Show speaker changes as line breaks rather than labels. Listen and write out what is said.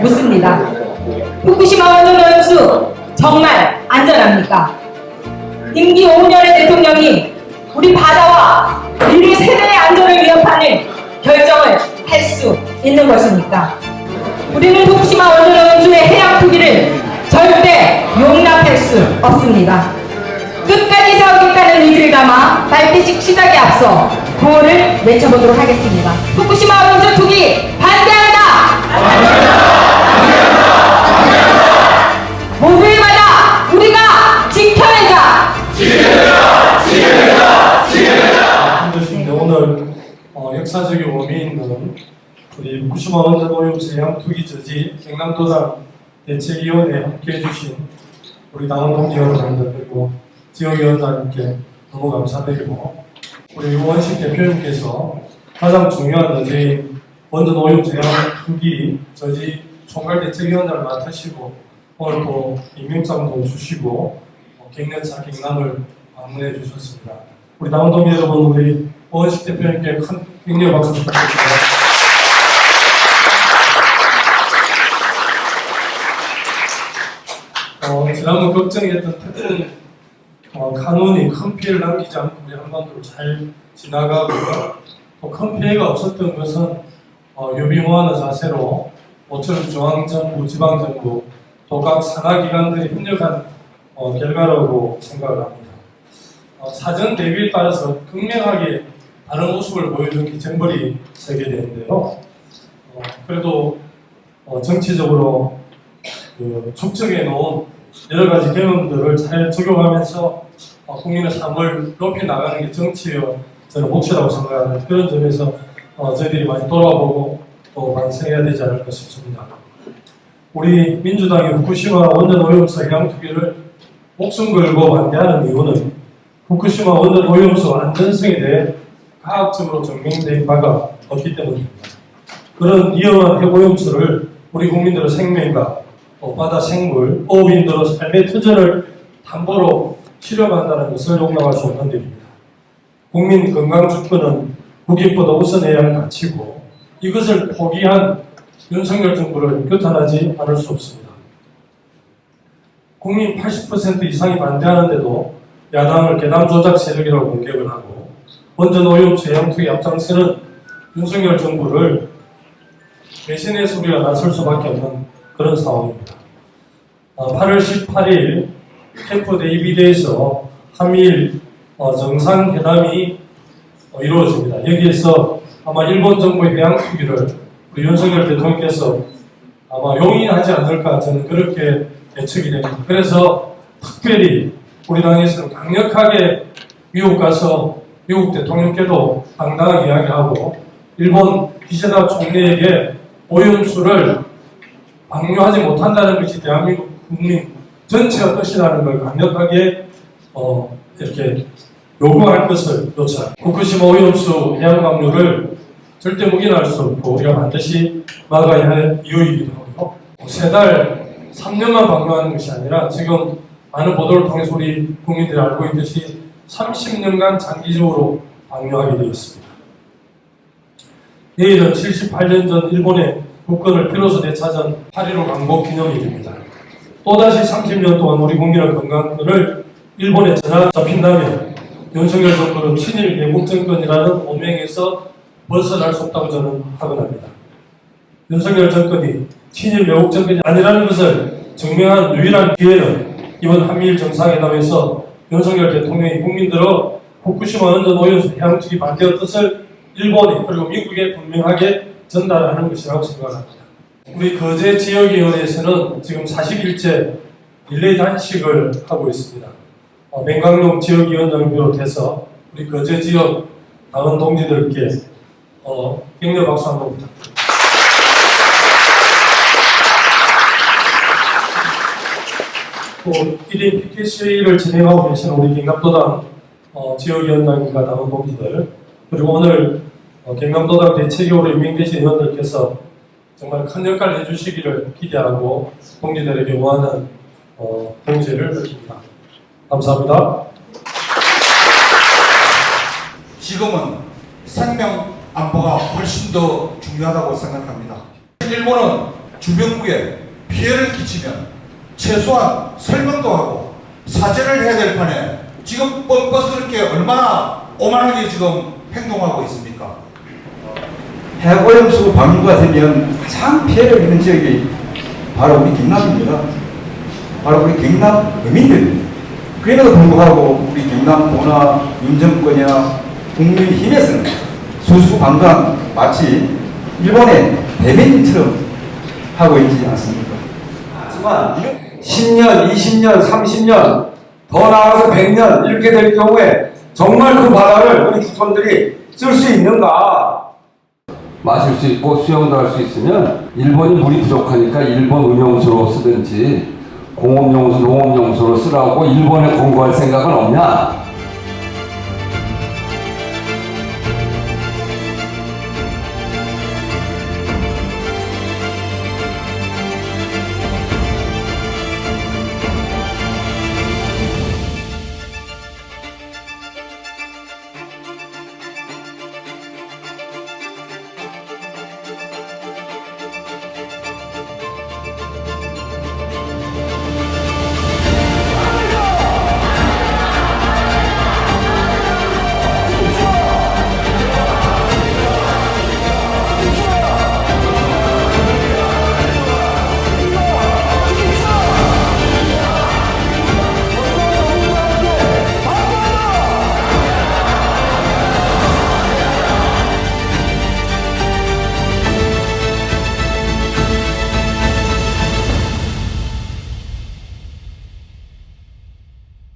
묻습니다. 후쿠시마 원전 오염수 정말 안전합니까? 임기 5년의 대통령이 우리 바다와 인류 세대의 안전을 위협하는 결정을 할 수 있는 것입니까? 우리는 후쿠시마 원전 오염수의 해양 투기를 절대 용납할 수 없습니다. 끝까지 싸우겠다는 의지를 담아 달빛식 시작에 앞서 구호를 외쳐보도록 하겠습니다. 후쿠시마 원전 투기 반대한다! 목요일 바다 우리가 지켜내자!
네. 오늘 역사적인 의미 있는 우리 후쿠시마 원전 오염수 해양 투기 저지 경남도당 대책위원회에 함께해 주신 우리 당원 동지 여러분들 그리고 지역위원장님께 너무 감사드리고 우리 원식 대표님께서 가장 중요한 저희 원전 오염수 해양 투기 저지 총괄대책위원장을 맡으시고 오늘 또 임명장도 주시고 격려차 경남을 방문해 주셨습니다. 우리 당원 동지 여러분 우리 원식 대표님께 큰 격려 박수 부탁드립니다. 지난번 걱정했던 태풍 카눈이 큰 피해를 남기지 않고 우리 한반도를 잘 지나가고 또 큰 피해가 없었던 것은 유비무원의 자세로 오천 중앙정부, 지방정부 또 각 산하기관들이 협력한 결과라고 생각을 합니다. 사전 대비에 따라서 극명하게 다른 모습을 보여준 기정벌이 설계되는데요. 그래도 정치적으로 축적해 놓은 여러 가지 경험들을 잘 적용하면서 국민의 삶을 높이 나가는 게 정치의 저는 몫이라고 생각하는 그런 점에서 저희들이 많이 돌아보고 또 반성해야 되지 않을까 싶습니다. 우리 민주당이 후쿠시마 원전 오염수 해양 투기를 목숨 걸고 반대하는 이유는 후쿠시마 원전 오염수 안전성에 대해 과학적으로 증명된 바가 없기 때문입니다. 그런 위험한 핵오염수를 우리 국민들의 생명과 바다 생물, 어업인들의 삶의 터전을 담보로 실험한다는 것을 용납할 수 없는 일입니다. 국민 건강 주권은 국익보다 우선해야 할 가치고 이것을 포기한 윤석열 정부를 규탄하지 않을 수 없습니다. 국민 80% 이상이 반대하는데도 야당을 괴담 조작 세력이라고 공격을 하고 원전 오염수 해양 투기 앞장서는 윤석열 정부를 배신의 소리가 나설 수밖에 없는 그런 상황입니다. 8월 18일 캠프 데이비드에서 한미일 정상회담이 이루어집니다. 여기에서 아마 일본 정부의 해양 투기를 우리 윤석열 대통령께서 아마 용인하지 않을까 저는 그렇게 예측이 됩니다. 그래서 특별히 우리 당에서는 강력하게 미국 가서 미국 대통령께도 당당하게 이야기하고 일본 기시다 총리에게 오염수를 방류하지 못한다는 것이 대한민국 국민 전체의 뜻이라는 걸 강력하게 이렇게 요구할 것을 요청합니다. 후쿠시마 오염수 해양 방류를 절대 묵인할 수 없고 우리가 반드시 막아야 할 이유이기도 하고요. 세 달, 3년만 방류하는 것이 아니라 지금 많은 보도를 통해서 우리 국민들이 알고 있듯이 30년간 장기적으로 방류하게 되어 있습니다. 내일은 78년 전 일본의 국권을 비로소 되찾은 8.15 광복 기념일입니다. 또다시 30년 동안 우리 국민의 건강권을 일본에 전화 잡힌다면 윤석열 정부는 친일 매국 정권이라는 오명에서 벗어날 수 없다고 저는 확언합니다. 윤석열 정권이 친일 매국 정권이 아니라는 것을 증명한 유일한 기회는 이번 한미일 정상회담에서 윤석열 대통령이 국민들의 후쿠시마 원전 오염수 해양 투기 반대의 뜻을 일본이 그리고 미국에 분명하게 전달하는 것이라고 생각합니다. 우리 거제 지역위원회에서는 지금 40일째 릴레이 단식을 하고 있습니다. 맹강용 지역위원장을 비롯해서 우리 거제 지역 당원 동지들께 격려 박수 한번 부탁드립니다. 또 1인 PKC를 진행하고 계신 우리 경남도당 지역위원장과 당원 동지들 그리고 오늘 경남도당 대책위원으로 임명되신 의원들께서 정말 큰 역할을 해주시기를 기대하고 동지들에게 원하는 동지를 드립니다. 감사합니다.
지금은 생명 안보가 훨씬 더 중요하다고 생각합니다. 일본은 주변국에 피해를 끼치면 최소한 설명도 하고 사죄를 해야 될 판에 지금 뻔뻔스럽게 얼마나 오만하게 지금 행동하고 있습니까?
해오염수 방류가 되면 가장 피해를 입는 지역이 바로 우리 경남입니다. 바로 우리 경남 어민들입니다. 그럼에도 불구하고 우리 경남도나 윤정권이나 국민힘에서는 수수 방관 마치 일본의 대변인처럼 하고 있지 않습니까?
하지만 10년, 20년, 30년, 더 나아가서 100년 이렇게 될 경우에 정말 그 바다를 우리 후손들이 쓸 수 있는가?
마실 수 있고 수영도 할 수 있으면 일본이 물이 부족하니까 일본 음용수로 쓰든지 공업용수, 농업용수로 쓰라고 일본에 공고할 생각은 없냐?